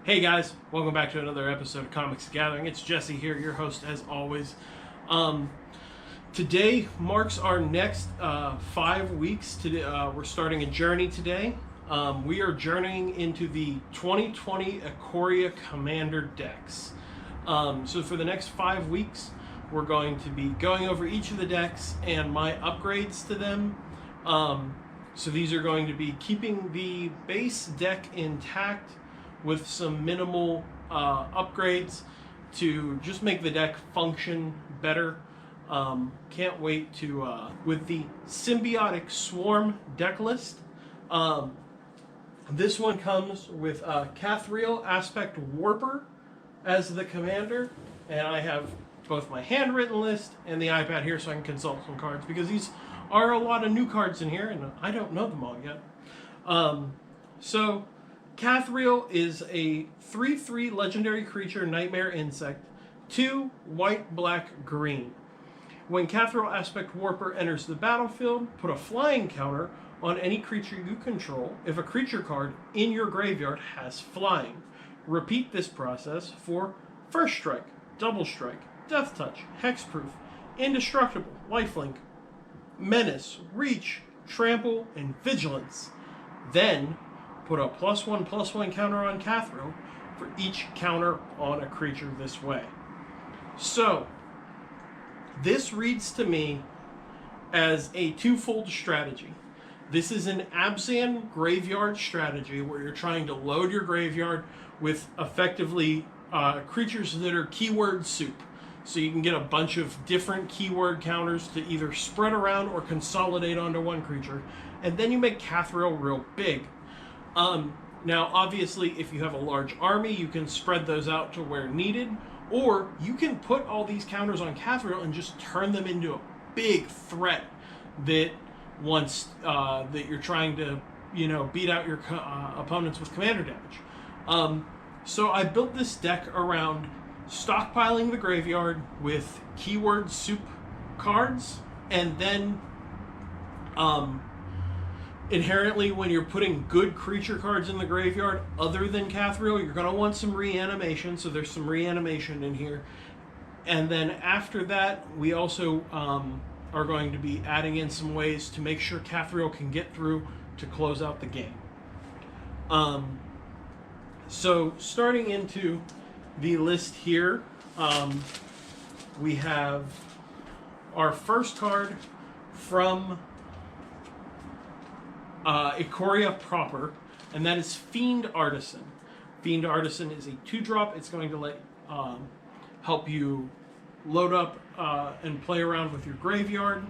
Hey guys, welcome back to another episode of Comics Gathering. It's Jesse here, your host as always. Today marks our next 5 weeks. We're starting a journey today. We are journeying into the 2020 Ikoria Commander decks. So for the next 5 weeks, we're going to be going over each of the decks and my upgrades to them. So these are going to be keeping the base deck intact with some minimal upgrades to just make the deck function better. Can't wait to, with the Symbiotic Swarm deck list. This one comes with Cathriel Aspect Warper as the commander, and I have both my handwritten list and the iPad here so I can consult some cards, because these are a lot of new cards in here and I don't know them all yet. So Cathriel is a 3/3 legendary creature, nightmare insect, 2 white, black, green. When Cathriel Aspect Warper enters the battlefield, put a flying counter on any creature you control if a creature card in your graveyard has flying. Repeat this process for First Strike, Double Strike, Death Touch, Hexproof, Indestructible, Lifelink, Menace, Reach, Trample, and Vigilance. Then put a +1/+1 counter on Cathriel for each counter on a creature this way. So this reads to me as a twofold strategy. This is an Abzan graveyard strategy where you're trying to load your graveyard with effectively creatures that are keyword soup. So you can get a bunch of different keyword counters to either spread around or consolidate onto one creature. And then you make Cathriel real big. Now, obviously, if you have a large army, you can spread those out to where needed. Or you can put all these counters on Cathriel and just turn them into a big threat that that you're trying to, beat out your opponents with commander damage. So I built this deck around stockpiling the graveyard with keyword soup cards, and then inherently, when you're putting good creature cards in the graveyard other than Cathriel, you're going to want some reanimation, so there's some reanimation in here. And then after that, we also are going to be adding in some ways to make sure Cathriel can get through to close out the game. So starting into the list here, we have our first card from Ikoria proper, and that is Fiend Artisan. Fiend Artisan is a 2-drop. It's going to help you load up and play around with your graveyard.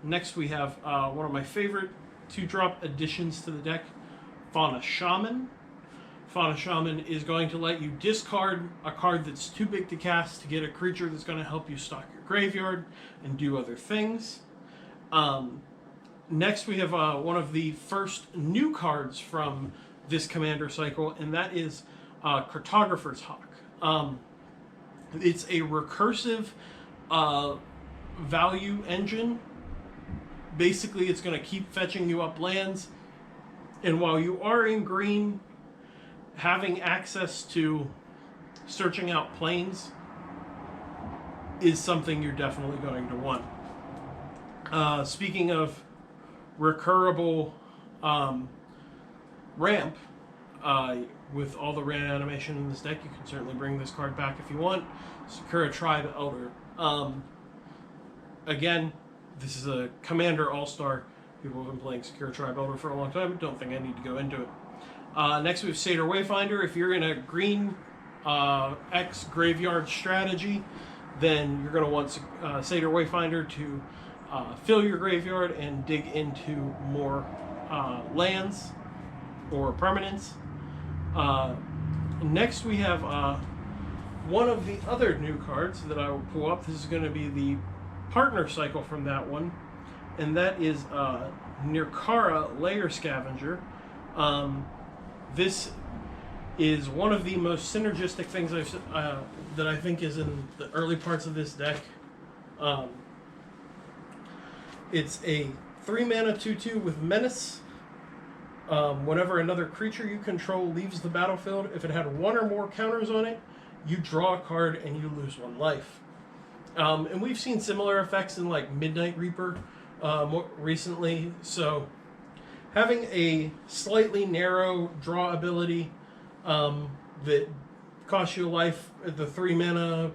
Next we have one of my favorite 2-drop additions to the deck, Fauna Shaman. Fauna Shaman is going to let you discard a card that's too big to cast to get a creature that's going to help you stock your graveyard and do other things. Next, we have one of the first new cards from this commander cycle, and that is Cartographer's Hawk. It's a recursive value engine. Basically, it's going to keep fetching you up lands, and while you are in green, having access to searching out planes is something you're definitely going to want. Speaking of recurable ramp, with all the reanimation in this deck, you can certainly bring this card back if you want. Sakura Tribe Elder. Again, this is a Commander All-Star. People have been playing Sakura Tribe Elder for a long time. Don't think I need to go into it. Next we have Satyr Wayfinder. If you're in a green X graveyard strategy, then you're going to want Satyr Wayfinder to fill your graveyard and dig into more lands or permanents. Next we have one of the other new cards that I will pull up. This is going to be the partner cycle from that one, and that is Nirkara Layer Scavenger. This is one of the most synergistic things that I think is in the early parts of this deck. It's a 3-mana 2/2 with Menace, Whenever another creature you control leaves the battlefield, if it had one or more counters on it, you draw a card and you lose 1 life. And we've seen similar effects in like Midnight Reaper more recently. So having a slightly narrow draw ability that costs you a life at the 3 mana,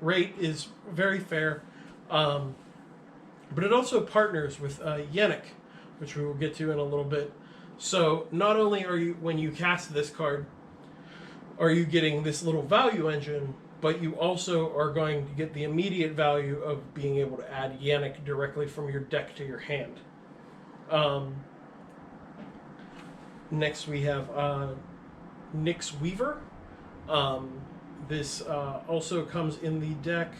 rate is very fair. But it also partners with Yenneck, which we will get to in a little bit. So not only are you, when you cast this card, are you getting this little value engine, but you also are going to get the immediate value of being able to add Yenneck directly from your deck to your hand. Next we have Nyx Weaver. This also comes in the deck.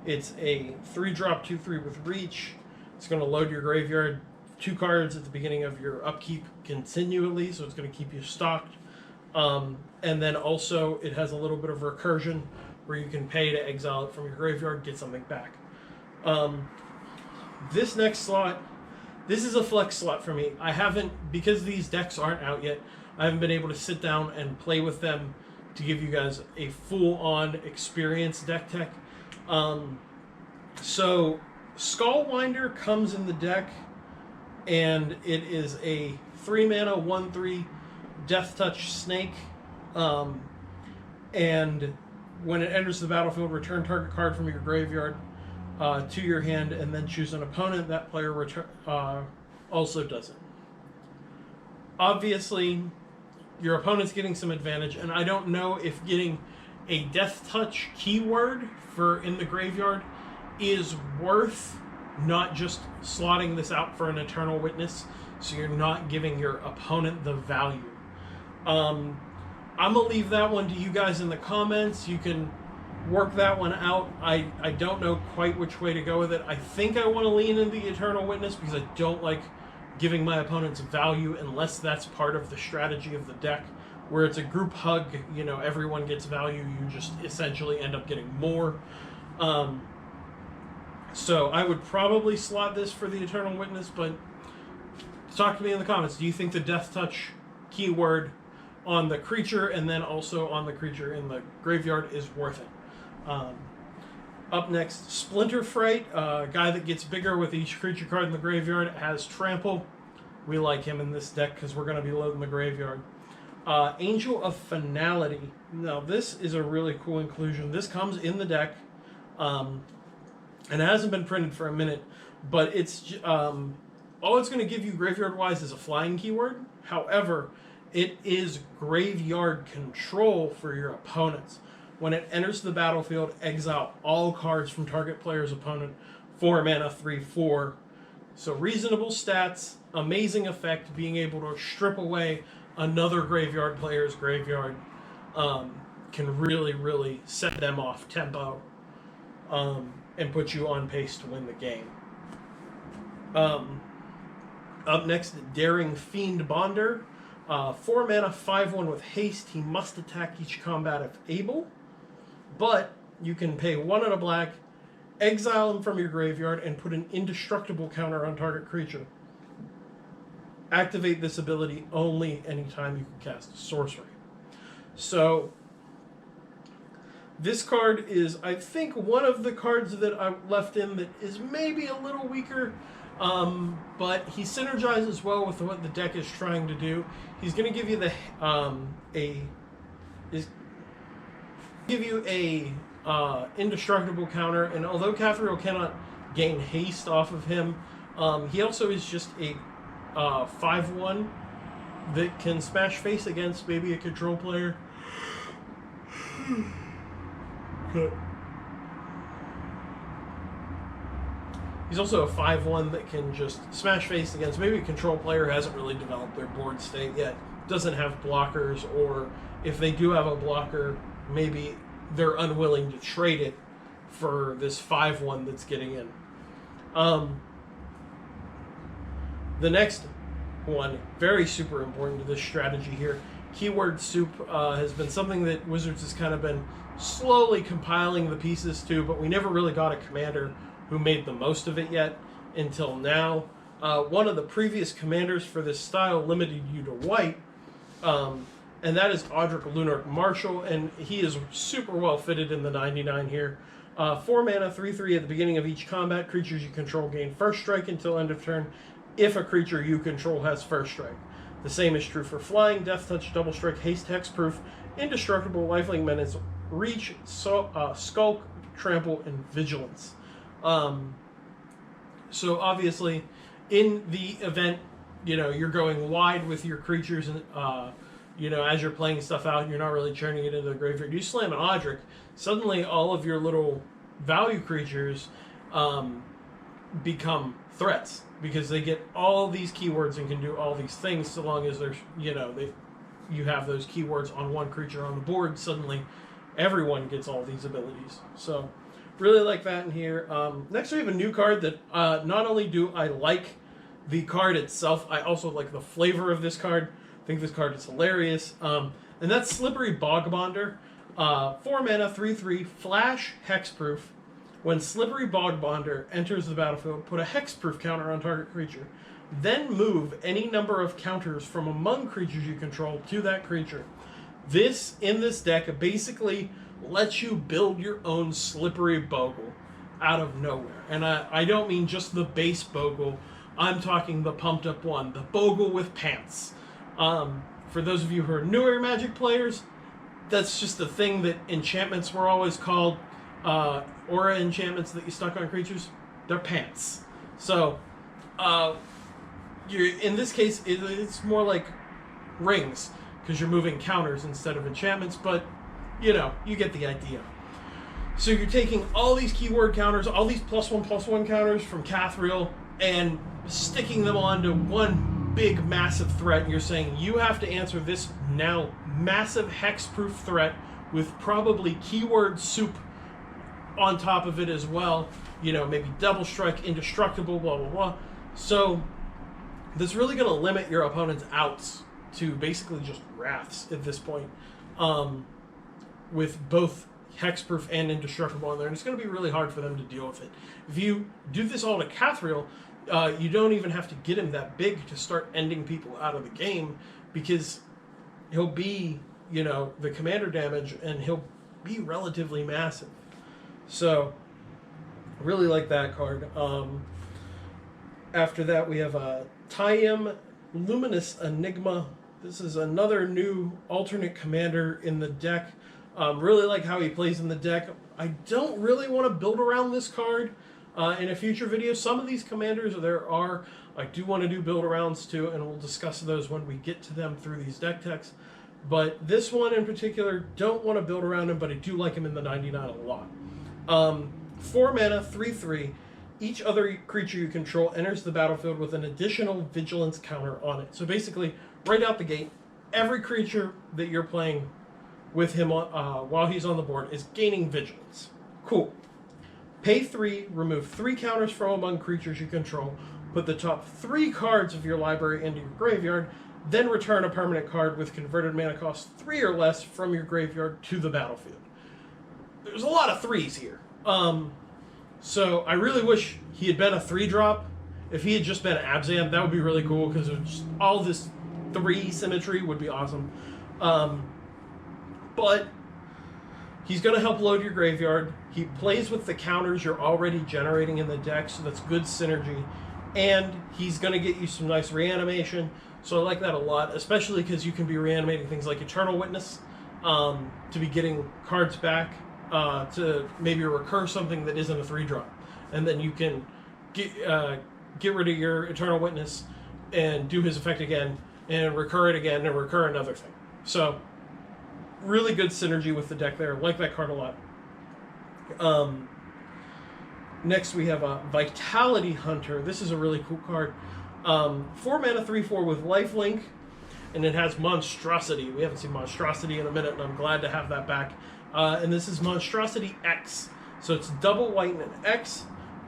It's a 3-drop 2/3 with reach. It's going to load your graveyard 2 cards at the beginning of your upkeep continually, so it's going to keep you stocked. And then also it has a little bit of recursion where you can pay to exile it from your graveyard, get something back. This next slot, this is a flex slot for me. I haven't, because these decks aren't out yet, I haven't been able to sit down and play with them to give you guys a full-on experience deck tech. So Skullwinder comes in the deck, and it is a 3-mana 1/3 Death Touch Snake. And when it enters the battlefield, return target card from your graveyard to your hand, and then choose an opponent. That player also does it. Obviously, your opponent's getting some advantage, and I don't know if getting a Death Touch keyword for in the graveyard is worth not just slotting this out for an Eternal Witness, so you're not giving your opponent the value. I'm going to leave that one to you guys in the comments. You can work that one out. I don't know quite which way to go with it. I think I want to lean into the Eternal Witness because I don't like giving my opponents value unless that's part of the strategy of the deck, where it's a group hug, everyone gets value, you just essentially end up getting more. So I would probably slot this for the Eternal Witness, but talk to me in the comments. Do you think the Death Touch keyword on the creature and then also on the creature in the graveyard is worth it? Up next, Splinter Fright, a guy that gets bigger with each creature card in the graveyard, has Trample. We like him in this deck because we're going to be loading the graveyard. Angel of Finality. Now, this is a really cool inclusion. This comes in the deck, and it hasn't been printed for a minute, but it's all it's going to give you graveyard-wise is a flying keyword. However, it is graveyard control for your opponents. When it enters the battlefield, exile all cards from target player's opponent. 4 mana, 3/4. So reasonable stats, amazing effect, being able to strip away another graveyard player's graveyard can really, really set them off tempo and put you on pace to win the game. Up next, Daring Fiend Bonder. 4 mana, 5/1 with haste. He must attack each combat if able. But you can pay 1 and a black, exile him from your graveyard, and put an indestructible counter on target creature. Activate this ability only anytime you can cast a sorcery. So this card is, I think, one of the cards that I left in that is maybe a little weaker, but he synergizes well with what the deck is trying to do. He's going to give you a indestructible counter, and although Kathriel cannot gain haste off of him, he also is just a 5/1 that can smash face against maybe a control player. He's also a 5/1 that can just smash face against maybe a control player who hasn't really developed their board state yet, doesn't have blockers, or if they do have a blocker, maybe they're unwilling to trade it for this 5/1 that's getting in. The next one, very super important to this strategy here, Keyword Soup has been something that Wizards has kind of been slowly compiling the pieces to, but we never really got a commander who made the most of it yet until now. One of the previous commanders for this style limited you to white, and that is Audric Lunark Marshall, and he is super well fitted in the 99 here. 4 mana, 3/3 at the beginning of each combat. Creatures you control gain first strike until end of turn if a creature you control has first strike. The same is true for flying, death touch, double strike, haste, hexproof, indestructible, lifelink menace, reach, skulk, trample, and vigilance. So obviously, in the event, you're going wide with your creatures, and as you're playing stuff out, you're not really churning it into the graveyard. You slam an Audric, suddenly all of your little value creatures become threats because they get all these keywords and can do all these things. So long as there's, you have those keywords on one creature on the board, suddenly everyone gets all these abilities. So really like that in here. Next we have a new card that not only do I like the card itself, I also like the flavor of this card. I think this card is hilarious. And that's Slippery Bogbonder. 4 mana, 3/3, flash, hexproof. When Slippery Bogbonder enters the battlefield, put a hexproof counter on target creature. Then move any number of counters from among creatures you control to that creature. This, in this deck, basically lets you build your own Slippery Bogle out of nowhere. And I don't mean just the base Bogle. I'm talking the pumped up one, the Bogle with pants. For those of you who are newer Magic players, that's just the thing that enchantments were always called. Aura enchantments that you stuck on creatures, they're pants. So, in this case, it's more like rings, because you're moving counters instead of enchantments, but, you get the idea. So you're taking all these keyword counters, all these +1/+1 counters from Cathriel, and sticking them onto one big, massive threat, and you're saying, you have to answer this now massive hexproof threat with probably keyword soup on top of it as well, maybe double strike, indestructible, blah, blah, blah. So that's really going to limit your opponent's outs to basically just wraths at this point, with both hexproof and indestructible on there, and it's going to be really hard for them to deal with it. If you do this all to Cathriel, you don't even have to get him that big to start ending people out of the game, because he'll be, the commander damage, and he'll be relatively massive. So, really like that card. After that, we have a Tayim Luminous Enigma. This is another new alternate commander in the deck. Really like how he plays in the deck. I don't really want to build around this card in a future video. Some of these commanders I do want to do build arounds too, and we'll discuss those when we get to them through these deck techs. But this one in particular, don't want to build around him, but I do like him in the 99 a lot. 4 mana, 3/3. Each other creature you control enters the battlefield with an additional vigilance counter on it. So basically, right out the gate, every creature that you're playing with him while he's on the board is gaining vigilance. Cool. Pay 3, remove 3 counters from among creatures you control, put the top 3 cards of your library into your graveyard, then return a permanent card with converted mana cost 3 or less from your graveyard to the battlefield. There's a lot of 3s here. So I really wish he had been a 3-drop. If he had just been Abzan, that would be really cool, because all this 3 symmetry would be awesome. But he's going to help load your graveyard. He plays with the counters you're already generating in the deck, so that's good synergy. And he's going to get you some nice reanimation, so I like that a lot, especially because you can be reanimating things like Eternal Witness to be getting cards back to maybe recur something that isn't a 3-drop. And then you can get rid of your Eternal Witness and do his effect again, and recur it again, and recur another thing. So, really good synergy with the deck there. Like that card a lot. Next we have a Vitality Hunter. This is a really cool card. 4 mana, 3/4 with lifelink, and it has Monstrosity. We haven't seen Monstrosity in a minute, and I'm glad to have that back. And this is Monstrosity X. So it's double white and an X,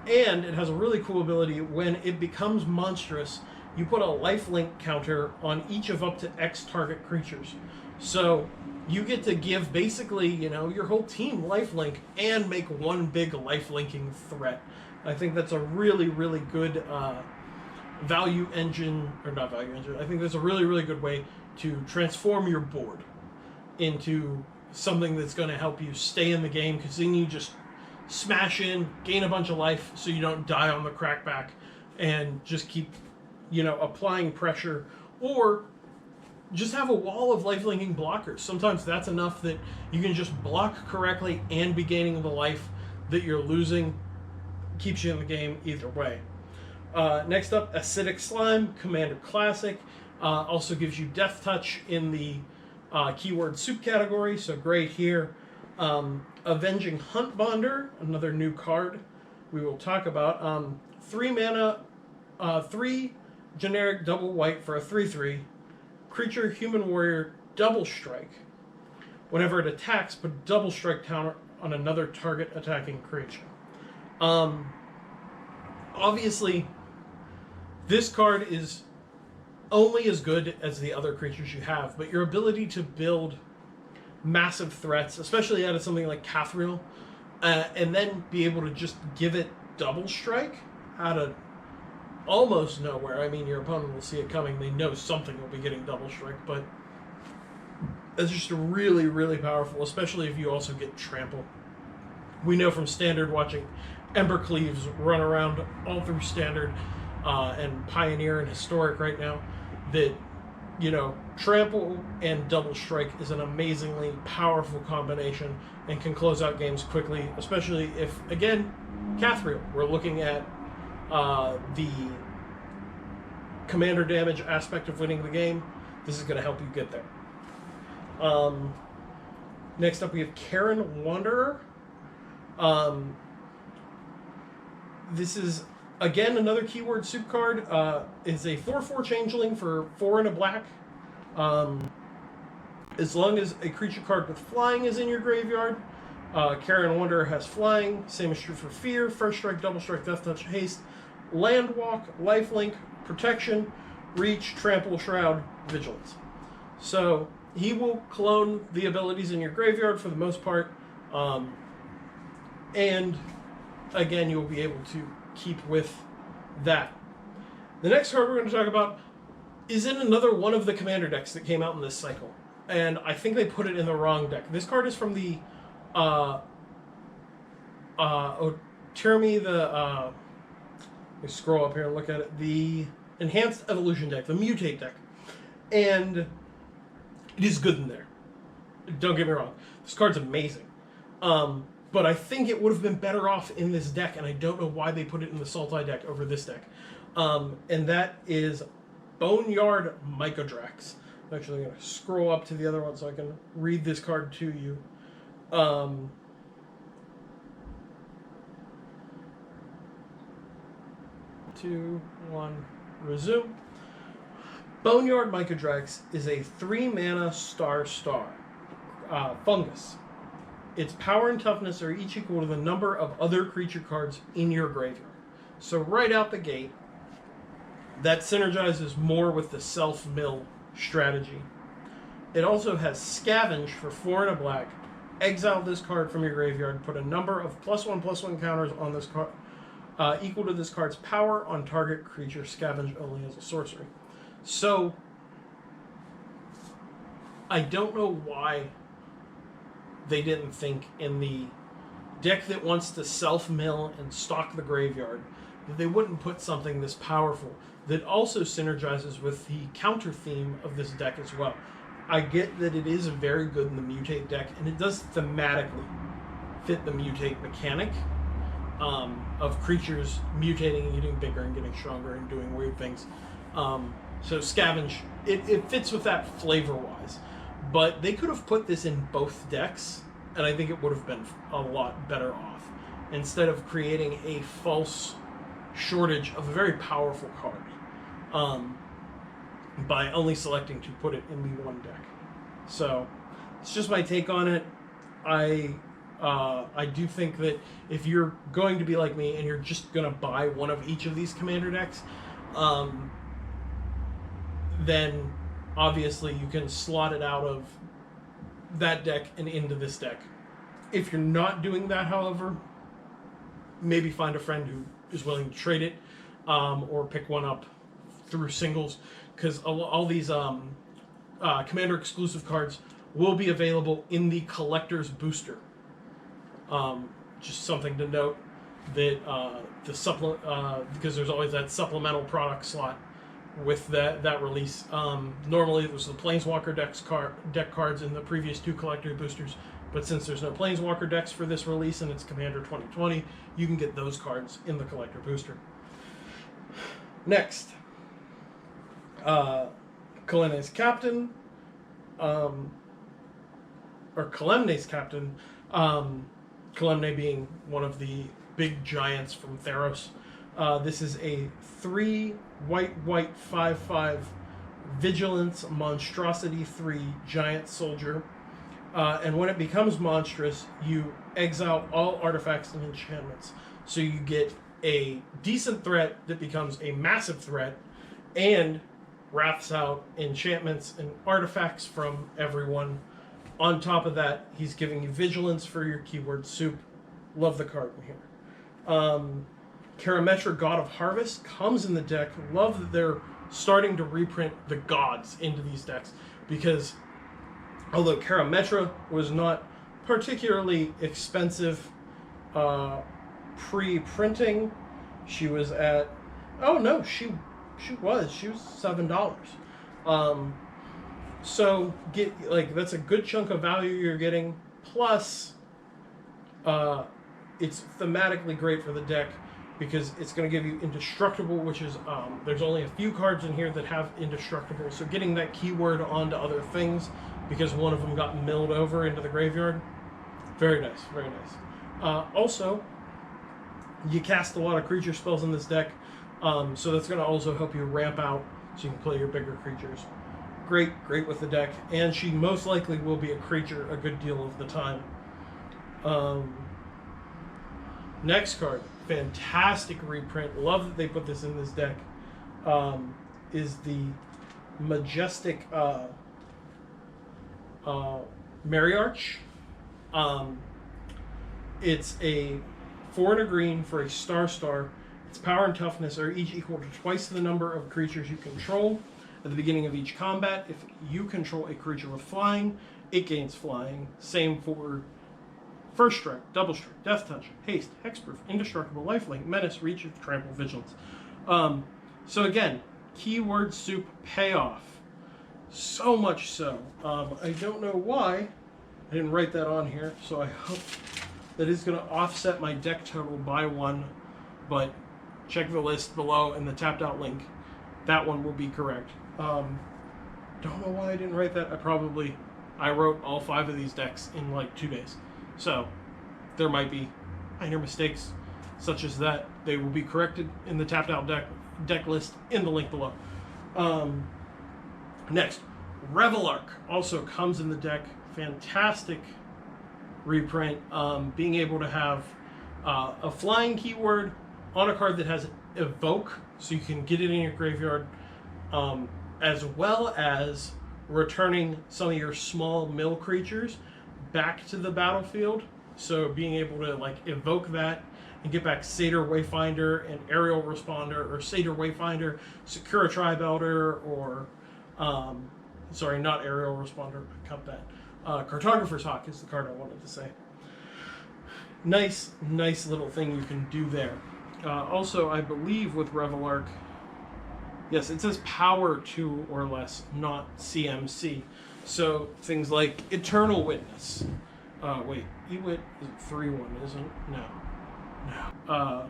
and it has a really cool ability. When it becomes monstrous, you put a lifelink counter on each of up to X target creatures. So you get to give basically, your whole team lifelink and make one big lifelinking threat. I think that's a really, really good value engine, or not value engine, I think that's a really, really good way to transform your board into something that's going to help you stay in the game, because then you just smash in, gain a bunch of life so you don't die on the crackback, and just keep, applying pressure, or just have a wall of life-linking blockers. Sometimes that's enough that you can just block correctly and be gaining the life that you're losing. Keeps you in the game either way. Next up, Acidic Slime, Commander Classic. Also gives you Death Touch in the keyword soup category, so great here. Avenging Hunt Bonder, another new card we will talk about. 3 mana, 3 generic double white for a 3/3. Creature, Human Warrior, double strike. Whenever it attacks, put a double strike counter on another target attacking creature. Obviously, this card is only as good as the other creatures you have, but your ability to build massive threats, especially out of something like Cathriel, and then be able to just give it double strike out of almost nowhere. I mean, your opponent will see it coming. They know something will be getting double strike, but it's just really, really powerful, especially if you also get trample. We know from Standard, watching Embercleaves run around all through Standard and Pioneer and Historic right now, that, trample and double strike is an amazingly powerful combination and can close out games quickly, especially if, again, Cathriel, we're looking at the commander damage aspect of winning the game. This is going to help you get there. Next up, we have Karen Wanderer. This is, again, another keyword soup card. It's a 4/4 changeling for 4 and a black. As long as a creature card with flying is in your graveyard, Karen Wanderer has flying. Same is true for Fear, First Strike, Double Strike, Death Touch, Haste, Land Walk, Lifelink, Protection, Reach, Trample, Shroud, Vigilance. So he will clone the abilities in your graveyard for the most part. And again, you'll be able to keep with that. The next card we're going to talk about is in another one of the commander decks that came out in this cycle. And I think they put it in the wrong deck. This card is from the Otirmi, let me scroll up here and look at it. The Enhanced Evolution deck, the Mutate deck. And it is good in there. Don't get me wrong. This card's amazing. But I think it would have been better off in this deck, and I don't know why they put it in the Sultai deck over this deck. And that is Boneyard Mycodrax. I'm actually going to scroll up to the other one so I can read this card to you. 2, 1, resume. Boneyard Mycodrax is a 3-mana star fungus. Its power and toughness are each equal to the number of other creature cards in your graveyard. So right out the gate, that synergizes more with the self-mill strategy. It also has Scavenge for 4 and a black. Exile this card from your graveyard. Put a number of +1/+1 counters on this card equal to this card's power on target creature. Scavenge only as a sorcery. So I don't know why they didn't think in the deck that wants to self-mill and stock the graveyard that they wouldn't put something this powerful that also synergizes with the counter theme of this deck as well. I get that it is very good in the Mutate deck, and it does thematically fit the Mutate mechanic of creatures mutating and getting bigger and getting stronger and doing weird things. So Scavenge, it fits with that flavor-wise. But they could have put this in both decks, and I think it would have been a lot better off, instead of creating a false shortage of a very powerful card by only selecting to put it in the one deck. So it's just my take on it. I do think that if you're going to be like me and you're just going to buy one of each of these commander decks, then obviously you can slot it out of that deck and into this deck. If you're not doing that, however, maybe find a friend who is willing to trade it, or pick one up through singles, because all these Commander exclusive cards will be available in the collector's booster. Just something to note that because there's always that supplemental product slot with that release. Normally it was the Planeswalker deck cards in the previous 2 collector boosters, but since there's no Planeswalker decks for this release and it's Commander 2020, you can get those cards in the collector booster. Next, Kalemne's Captain, or Kalemne's Captain, Kalemne being one of the big giants from Theros. This is a 3 white 5/5 Vigilance Monstrosity 3 giant soldier. And when it becomes monstrous, you exile all artifacts and enchantments. So you get a decent threat that becomes a massive threat, and wraths out enchantments and artifacts from everyone. On top of that, he's giving you vigilance for your keyword soup. Love the card in here. Karametra, God of Harvest, comes in the deck. Love that they're starting to reprint the gods into these decks, because although Karametra was not particularly expensive pre-printing, she was at, she was $7. So that's a good chunk of value you're getting. Plus, it's thematically great for the deck because it's going to give you Indestructible, which is there's only a few cards in here that have Indestructible. So getting that keyword onto other things, because one of them got milled over into the graveyard. Very nice, very nice. Also, you cast a lot of creature spells in this deck, so that's going to also help you ramp out so you can play your bigger creatures. Great with the deck, and she most likely will be a creature a good deal of the time. Next card, fantastic reprint. Love that they put this in this deck. Is the Majestic Mariarch. It's a 4 and a green for a star. Its power and toughness are each equal to twice the number of creatures you control. At the beginning of each combat, if you control a creature with flying, it gains flying. Same for First Strike, Double Strike, Death Touch, Haste, Hexproof, Indestructible, Lifelink, Menace, Reach, Trample, Vigilance. So again, keyword soup payoff. So much so. I don't know why I didn't write that on here, so I hope that is going to offset my deck total by 1, but check the list below in the tapped out link. That one will be correct. Don't know why I didn't write that. I wrote all 5 of these decks in like 2 days. So there might be minor mistakes such as that. They will be corrected in the tapped out deck list in the link below. Next, Revelark also comes in the deck. Fantastic reprint. Being able to have a flying keyword on a card that has Evoke, so you can get it in your graveyard, as well as returning some of your small mill creatures back to the battlefield. So being able to evoke that and get back Satyr Wayfinder and Aerial Responder, or Satyr Wayfinder, Sakura Tribe Elder, or sorry, not Aerial Responder, cut that. Cartographer's Hawk is the card I wanted to say. Nice little thing you can do there. Also, I believe with Revelark, yes, it says power 2 or less, not CMC. So things like Eternal Witness. Wait, Ewit is 3/1, isn't it? No.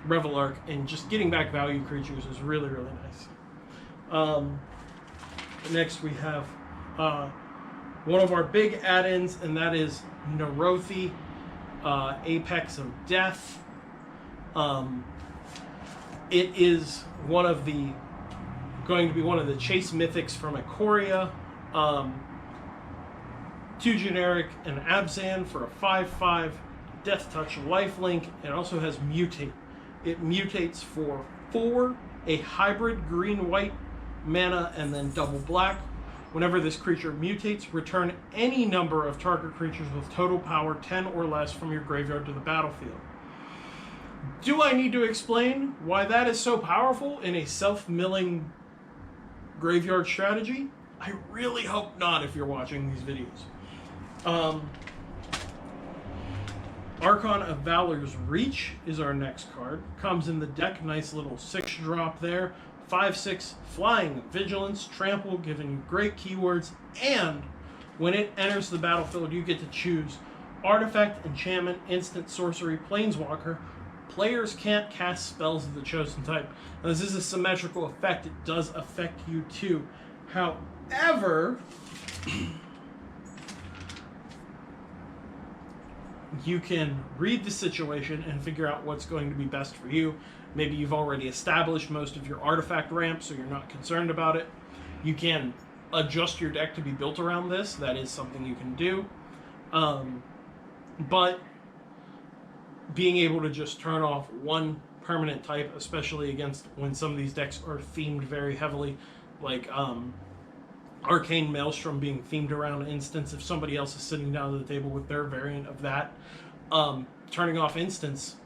Revelark, and just getting back value creatures is really nice. Next we have one of our big add-ins, and that is Nerothi, Apex of Death. It is going to be one of the chase mythics from Ikoria. 2 generic and Abzan for a 5/5 Death Touch lifelink. It also has Mutate. It mutates for 4, a hybrid green-white mana, and then double black. Whenever this creature mutates, return any number of target creatures with total power 10 or less from your graveyard to the battlefield. Do I need to explain why that is so powerful in a self-milling graveyard strategy? I really hope not if you're watching these videos. Archon of Valor's Reach is our next card. Comes in the deck, nice little 6-drop there. 5/6 flying, vigilance, trample, giving you great keywords, and when it enters the battlefield, you get to choose artifact, enchantment, instant, sorcery, planeswalker. Players can't cast spells of the chosen type. Now, this is a symmetrical effect. It does affect you too. However, you can read the situation and figure out what's going to be best for you. Maybe you've already established most of your artifact ramps, so you're not concerned about it. You can adjust your deck to be built around this. That is something you can do. But being able to just turn off one permanent type, especially against when some of these decks are themed very heavily, like Arcane Maelstrom being themed around an instance, if somebody else is sitting down at the table with their variant of that, turning off instance,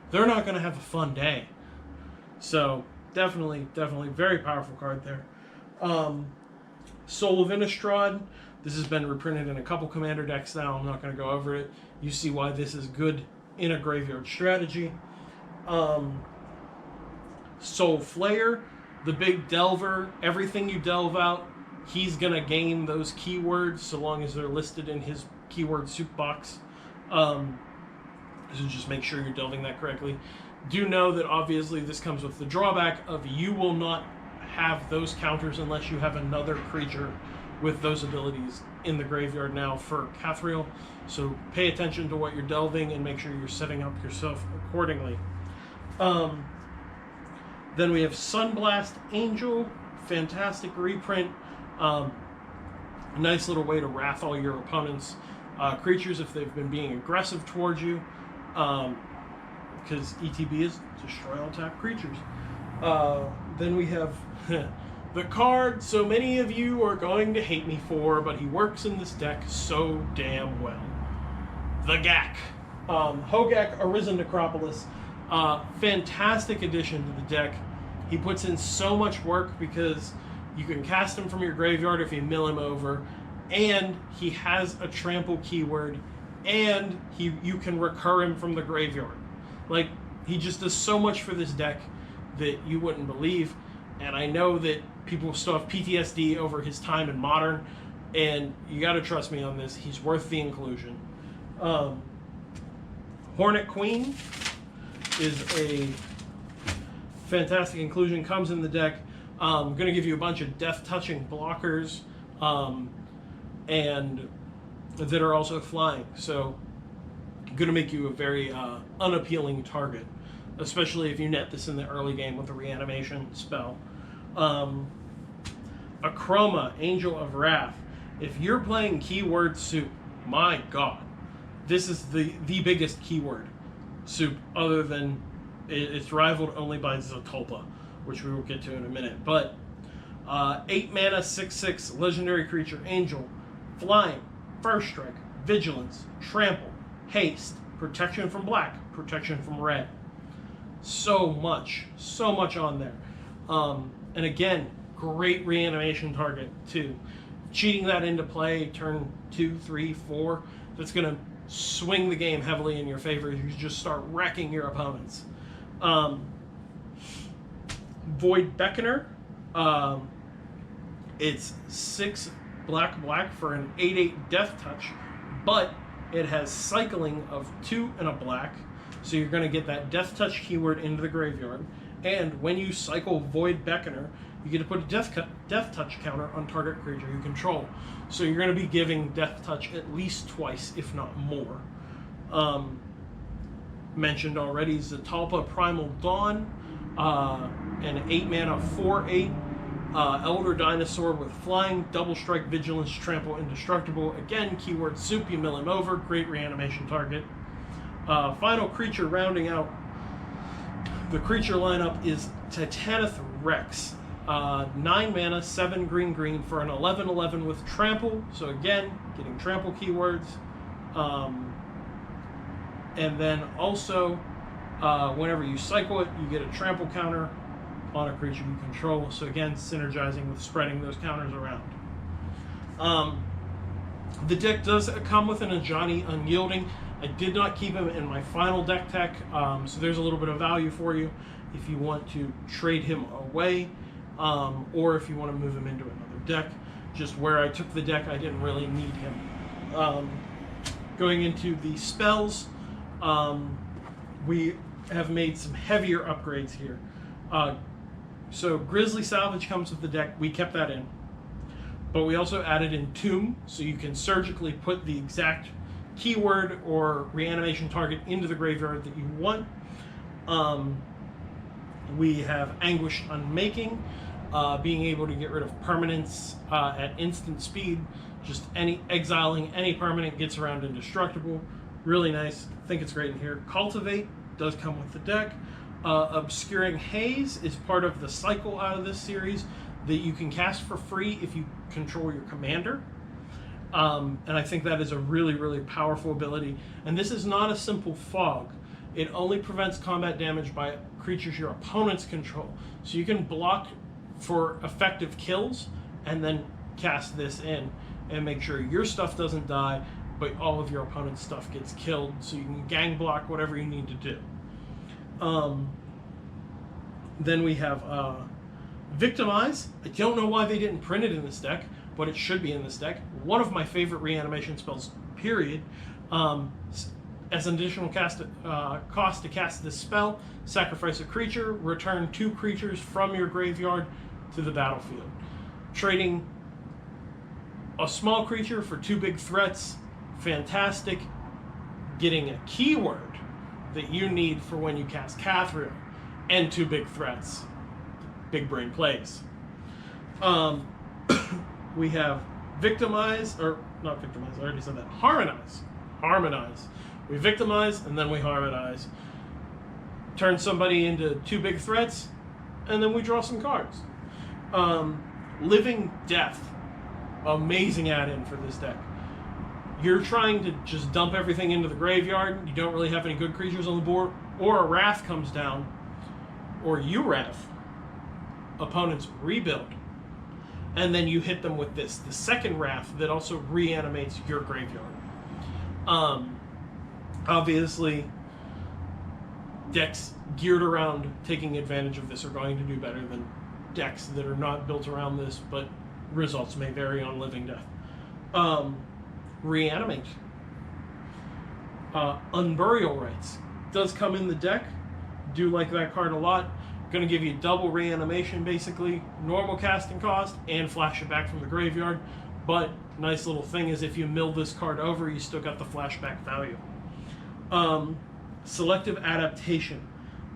they're not going to have a fun day. So definitely very powerful card there. Soul of Innistrad. This has been reprinted in a couple commander decks now. I'm not going to go over it. You see why this is good in a graveyard strategy. Soul Flayer, the big delver. Everything you delve out, he's going to gain those keywords so long as they're listed in his keyword soup box. So just make sure you're delving that correctly. Do know that obviously this comes with the drawback of you will not have those counters unless you have another creature with those abilities in the graveyard now for Cathriel. So pay attention to what you're delving and make sure you're setting up yourself accordingly. Then we have Sunblast Angel, fantastic reprint. Nice little way to wrath all your opponents' creatures if they've been being aggressive towards you. Because ETB is destroy all tap creatures. Then we have the card so many of you are going to hate me for, but he works in this deck so damn well. The Gak. Hogak Arisen Necropolis. Fantastic addition to the deck. He puts in so much work because you can cast him from your graveyard if you mill him over, and he has a trample keyword, and you can recur him from the graveyard. Like, he just does so much for this deck that you wouldn't believe. And I know that people still have PTSD over his time in Modern, and you got to trust me on this. He's worth the inclusion. Hornet Queen is a fantastic inclusion. Comes in the deck. I'm going to give you a bunch of death-touching blockers, and that are also flying. So, going to make you a very unappealing target, especially if you net this in the early game with a reanimation spell. Akroma, Angel of Wrath. If you're playing keyword soup, my god, this is the biggest keyword soup, other than it's rivaled only by Zatulpa, which we will get to in a minute. But 8 mana, 6/6 legendary creature, Angel, flying, first strike, vigilance, trample, haste, protection from black, protection from red. So much on there. And again, great reanimation target too. Cheating that into play, turn 2, 3, 4, that's going to swing the game heavily in your favor. You just start wrecking your opponents. Void Beckoner. It's 6 black for an 8/8 death touch, but it has cycling of 2 and a black, so you're going to get that death touch keyword into the graveyard. And when you cycle Void Beckoner, you get to put a death touch counter on target creature you control. So you're going to be giving death touch at least twice, if not more. Mentioned already, Zatulpa Primal Dawn, an 8 mana 4/8 Elder Dinosaur with flying, double strike, vigilance, trample, indestructible. Again, keyword soup, you mill him over, great reanimation target. Final creature rounding out the creature lineup is Titanith Rex. 9 mana, 7 green for an 11/11 with trample. So again, getting trample keywords. And then also Whenever you cycle it, you get a trample counter on a creature you control. So again, synergizing with spreading those counters around. The deck does come with an Ajani Unyielding. I did not keep him in my final deck tech, so there's a little bit of value for you if you want to trade him away, or if you want to move him into another deck. Just where I took the deck, I didn't really need him. Going into the spells, we have made some heavier upgrades here. So Grizzly Salvage comes with the deck. We kept that in. But we also added in Tomb, so you can surgically put the exact keyword or reanimation target into the graveyard that you want. We have Anguished Unmaking, being able to get rid of permanents at instant speed. Just exiling any permanent gets around indestructible. Really nice. I think it's great in here. Cultivate does come with the deck. Obscuring Haze is part of the cycle out of this series that you can cast for free if you control your commander. And I think that is a really, really powerful ability. And this is not a simple fog. It only prevents combat damage by creatures your opponents control. So you can block for effective kills and then cast this in and make sure your stuff doesn't die, but all of your opponent's stuff gets killed, so you can gang block whatever you need to do. Then we have Victimize. I don't know why they didn't print it in this deck, but it should be in this deck. One of my favorite reanimation spells, period. As an additional cost to cast this spell, sacrifice a creature, return 2 creatures from your graveyard to the battlefield. Trading a small creature for 2 big threats, fantastic. Getting a keyword that you need for when you cast Cathriel, and 2 big threats. Big brain plays. We have Victimize, or not Victimize, I already said that. Harmonize. Harmonize. We victimize, and then we harmonize. Turn somebody into 2 big threats, and then we draw some cards. Living Death. Amazing add-in for this deck. You're trying to just dump everything into the graveyard, you don't really have any good creatures on the board, or a Wrath comes down, or you Wrath. Opponents rebuild. And then you hit them with this, the second Wrath that also reanimates your graveyard. Obviously, decks geared around taking advantage of this are going to do better than decks that are not built around this, but results may vary on Living Death. Reanimate. Unburial Rites does come in the deck. Do like that card a lot. Going to give you double reanimation, basically. Normal casting cost and flash it back from the graveyard. But nice little thing is if you mill this card over, you still got the flashback value. Selective Adaptation.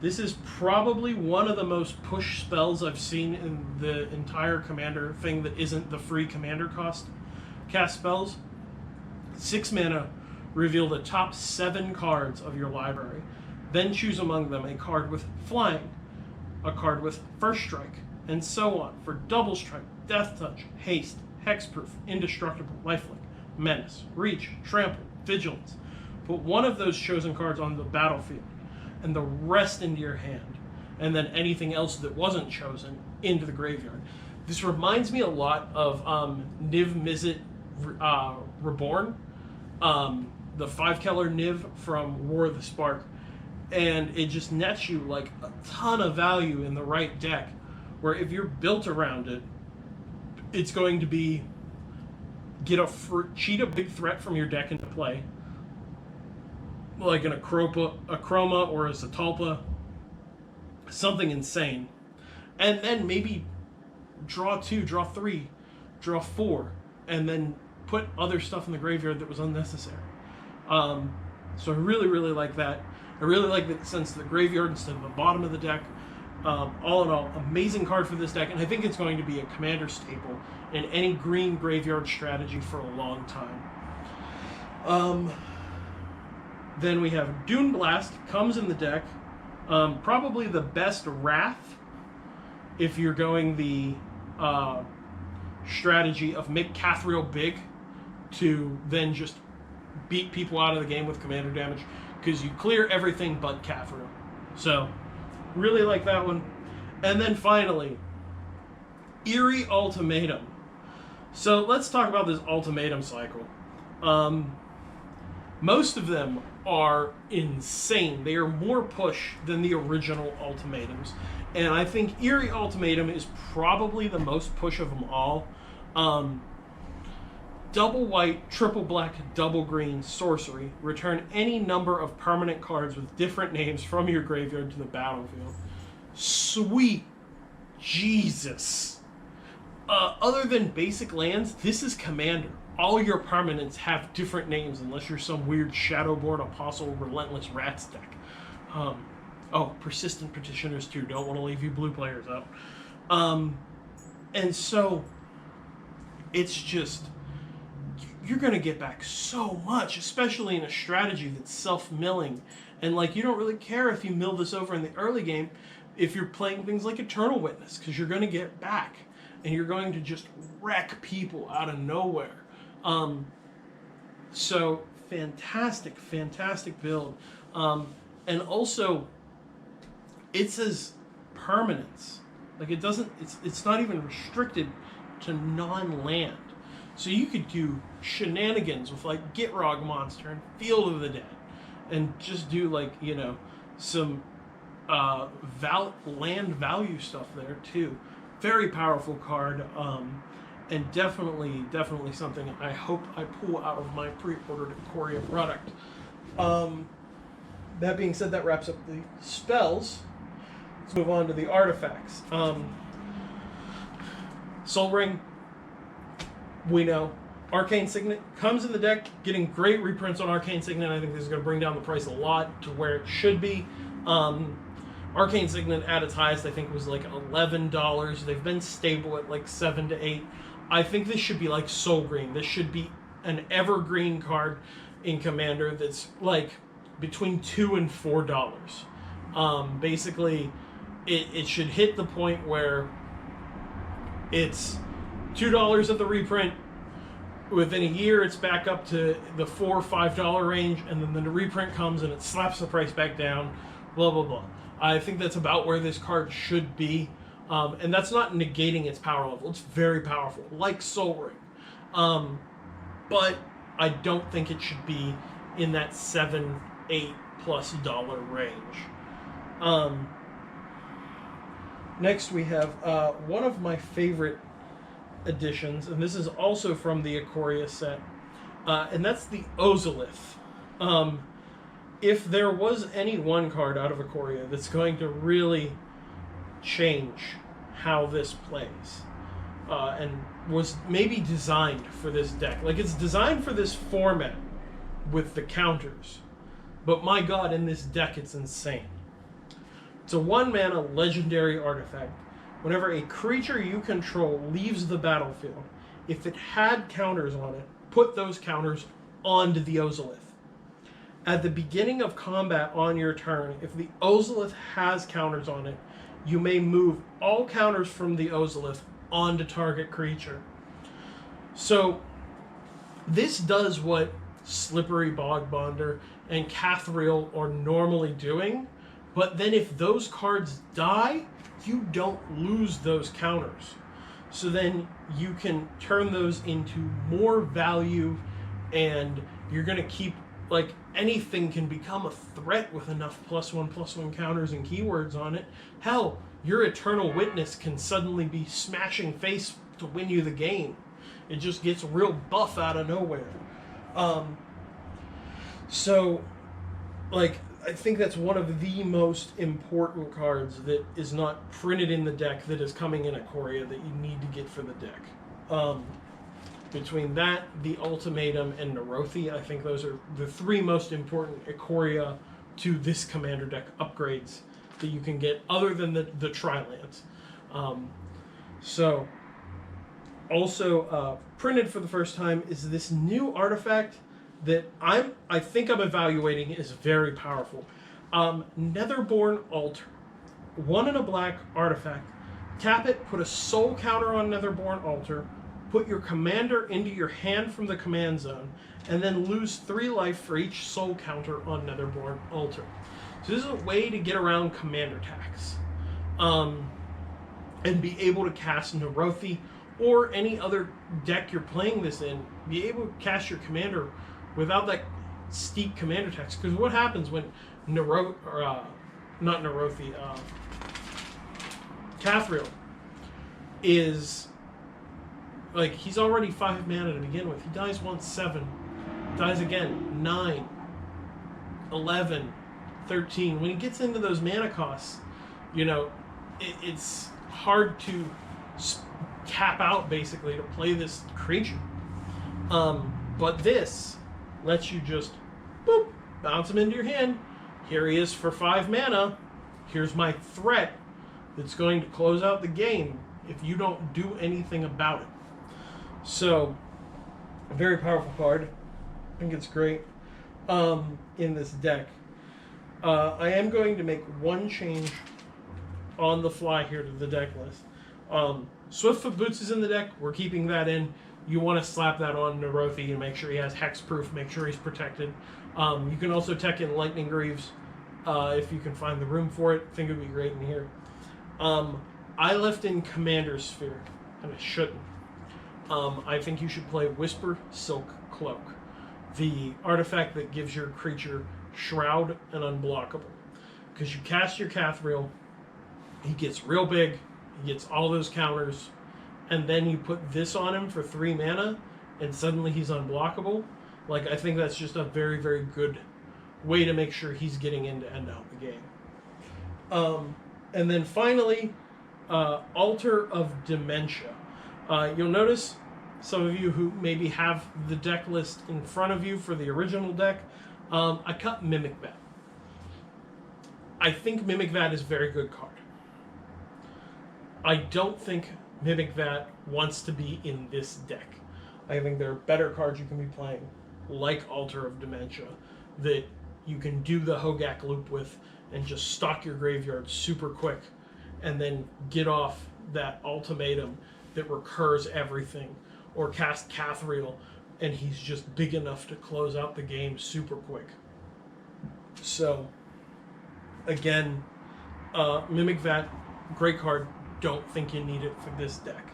This is probably one of the most push spells I've seen in the entire Commander thing that isn't the free Commander cost cast spells. 6 mana, reveal the top 7 cards of your library. Then choose among them a card with Flying, a card with First Strike, and so on for Double Strike, Death Touch, Haste, Hexproof, Indestructible, Lifelink, Menace, Reach, Trample, Vigilance. Put one of those chosen cards on the battlefield, and the rest into your hand, and then anything else that wasn't chosen into the graveyard. This reminds me a lot of Niv Mizzet Reborn, the 5-color Niv from War of the Spark, and it just nets you like a ton of value in the right deck, where if you're built around it, it's going to be cheat a big threat from your deck into play, like an Chroma or a Zatalpa, something insane, and then maybe draw 2, draw 3, draw 4, and then put other stuff in the graveyard that was unnecessary. So I really, really like that. I really like that it sends to the graveyard instead of the bottom of the deck. All in all, amazing card for this deck, and I think it's going to be a commander staple in any green graveyard strategy for a long time. Then we have Dune Blast, comes in the deck. Probably the best Wrath if you're going the strategy of make Cathriel big to then just beat people out of the game with commander damage, because you clear everything but Cathriel. So, really like that one. And then finally, Eerie Ultimatum. So let's talk about this ultimatum cycle. Most of them are insane. They are more push than the original ultimatums. And I think Eerie Ultimatum is probably the most push of them all. Double white, triple black, double green, sorcery. Return any number of permanent cards with different names from your graveyard to the battlefield. Sweet Jesus. Other than basic lands, this is Commander. All your permanents have different names unless you're some weird Shadowborn Apostle Relentless Rats deck. Persistent Petitioners too. Don't want to leave you blue players out. And so, it's just, you're going to get back so much, especially in a strategy that's self-milling. And like, you don't really care if you mill this over in the early game if you're playing things like Eternal Witness, because you're going to get back. And you're going to just wreck people out of nowhere. So, fantastic, fantastic build. And also, it says permanence. Like, it doesn't, it's not even restricted to non-land. So you could do shenanigans with, like, Gitrog Monster and Field of the Dead. And just do, like, you know, some land value stuff there, too. Very powerful card, and definitely something I hope I pull out of my pre-ordered Ikoria product. That being said, that wraps up the spells. Let's move on to the artifacts. Soul Ring, we know. Arcane Signet comes in the deck, getting great reprints on Arcane Signet. I think this is going to bring down the price a lot to where it should be. Arcane Signet at its highest, I think, was like $11. They've been stable at like $7 to $8. I think this should be like Soul Green. This should be an evergreen card in Commander that's like between $2 and $4. Basically, it should hit the point where it's $2 at the reprint. Within a year, it's back up to the $4 or $5 range, and then the reprint comes and it slaps the price back down. Blah blah blah. I think that's about where this card should be. And that's not negating its power level. It's very powerful, like Soul Ring. But I don't think it should be in that $7, $8+ range. Next we have one of my favorite editions, and this is also from the Ikoria set, and that's the Ozolith. If there was any one card out of Ikoria that's going to really change how this plays, and was maybe designed for this deck, like it's designed for this format with the counters, but my god, in this deck it's insane. It's a 1-mana legendary artifact. Whenever a creature you control leaves the battlefield, if it had counters on it, put those counters onto the Ozolith. At the beginning of combat on your turn, if the Ozolith has counters on it, you may move all counters from the Ozolith onto target creature. So, this does what Slippery Bogbonder and Cathriel are normally doing, but then if those cards die, you don't lose those counters. So then you can turn those into more value, and you're going to keep, like, anything can become a threat with enough +1/+1 counters and keywords on it. Hell, your Eternal Witness can suddenly be smashing face to win you the game. It just gets real buff out of nowhere. So, like, I think that's one of the most important cards that is not printed in the deck that is coming in Ikoria that you need to get for the deck. Between that, the Ultimatum, and Nerothi, I think those are the 3 most important Ikoria to this Commander deck upgrades that you can get, other than the Tri-Lands. So, also printed for the first time is this new artifact that I think I'm evaluating is very powerful. Netherborn Altar. 1 and a black artifact. Tap it, put a soul counter on Netherborn Altar, put your commander into your hand from the command zone, and then lose 3 life for each soul counter on Netherborn Altar. So this is a way to get around commander tax. And be able to cast Nerothi or any other deck you're playing this in, be able to cast your commander without that steep commander tax. Because what happens when Cathriel is, like, he's already 5 mana to begin with. He dies once, 7. Dies again, 9. 11. 13. When he gets into those mana costs, you know, it's hard to tap out, basically, to play this creature. But this lets you just, boop, bounce him into your hand. Here he is for 5 mana. Here's my threat that's going to close out the game if you don't do anything about it. So, a very powerful card. I think it's great in this deck. I am going to make one change on the fly here to the deck list. Swiftfoot Boots is in the deck. We're keeping that in. You want to slap that on Nerothi and make sure he has hexproof, make sure he's protected. You can also tech in Lightning Greaves if you can find the room for it. I think it would be great in here. I left in Commander Sphere, and I shouldn't. I think you should play Whisper Silk Cloak, the artifact that gives your creature Shroud and Unblockable. Because you cast your Cathriel, he gets real big, he gets all those counters, and then you put this on him for 3 mana, and suddenly he's unblockable. Like, I think that's just a very, very good way to make sure he's getting in to end out the game. And then finally, Altar of Dementia. You'll notice, some of you who maybe have the deck list in front of you for the original deck, I cut Mimic Vat. I think Mimic Vat is a very good card. I don't think Mimic Vat wants to be in this deck. I think there are better cards you can be playing, like Altar of Dementia, that you can do the Hogak loop with and just stock your graveyard super quick and then get off that ultimatum that recurs everything, or cast Cathriel and he's just big enough to close out the game super quick. So, again, Mimic Vat, great card. Don't think you need it for this deck.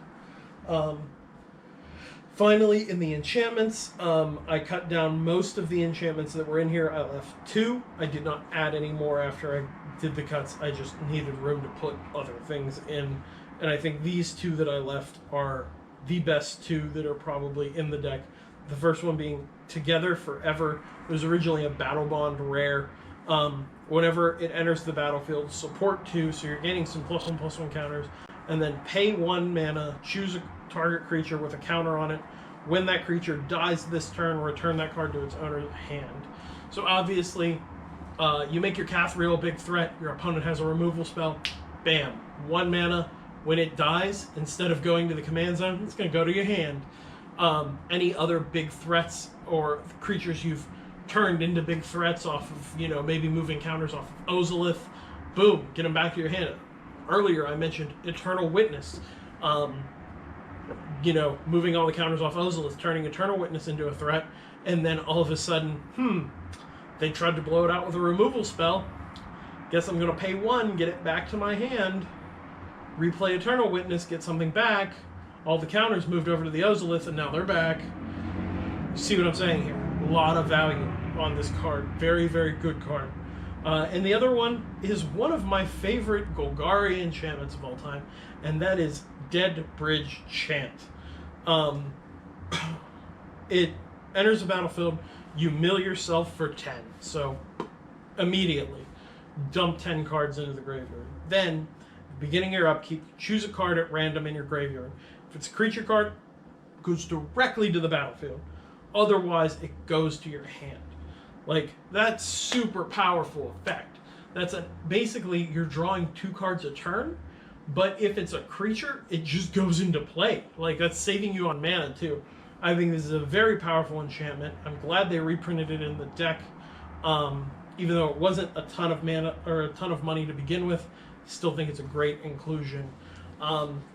Finally, in the enchantments, I cut down most of the enchantments that were in here. I left 2. I did not add any more after I did the cuts. I just needed room to put other things in. And I think these 2 that I left are the best 2 that are probably in the deck. The first one being Together Forever. It was originally a Battle Bond rare. Whenever it enters the battlefield, support 2, so you're getting some +1/+1 counters, and then pay 1 mana, choose a target creature with a counter on it. When that creature dies this turn, return that card to its owner's hand. So obviously, you make your Cathriel a big threat, your opponent has a removal spell, bam, 1 mana. When it dies, instead of going to the command zone, it's going to go to your hand. Any other big threats or creatures you've turned into big threats off of, you know, maybe moving counters off of Ozolith, boom, get them back to your hand. Earlier I mentioned Eternal Witness. You know, moving all the counters off Ozolith, turning Eternal Witness into a threat, and then all of a sudden, they tried to blow it out with a removal spell. Guess I'm going to pay 1, get it back to my hand, replay Eternal Witness, get something back. All the counters moved over to the Ozolith, and now they're back. You see what I'm saying here? A lot of value on this card. Very, very good card. And the other one is one of my favorite Golgari enchantments of all time, and that is Deadbridge Chant. It enters the battlefield, you mill yourself for 10, so immediately dump 10 cards into the graveyard. Then, beginning your upkeep, choose a card at random in your graveyard. If it's a creature card, it goes directly to the battlefield. Otherwise, it goes to your hand. Like, that's super powerful effect. That's basically, you're drawing 2 cards a turn, but if it's a creature, it just goes into play. Like, that's saving you on mana, too. I think this is a very powerful enchantment. I'm glad they reprinted it in the deck. Even though it wasn't a ton of mana, or a ton of money to begin with, I still think it's a great inclusion.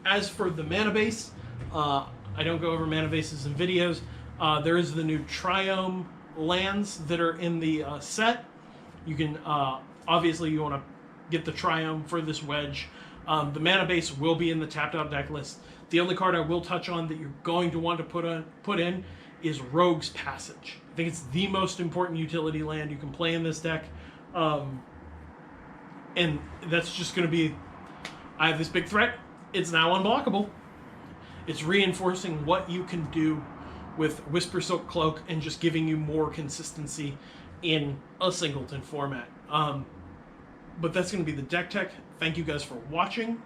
As for the mana base, I don't go over mana bases in videos. There is the new Triome lands that are in the set. You can obviously you want to get the Triumph for this wedge. The mana base will be in the tapped out deck list. The only card I will touch on that you're going to want to put in is Rogue's Passage. I think it's the most important utility land you can play in this deck. And that's just going to be, I have this big threat. It's now unblockable. It's reinforcing what you can do with Whisper Silk Cloak and just giving you more consistency in a singleton format. But that's going to be the deck tech. Thank you guys for watching.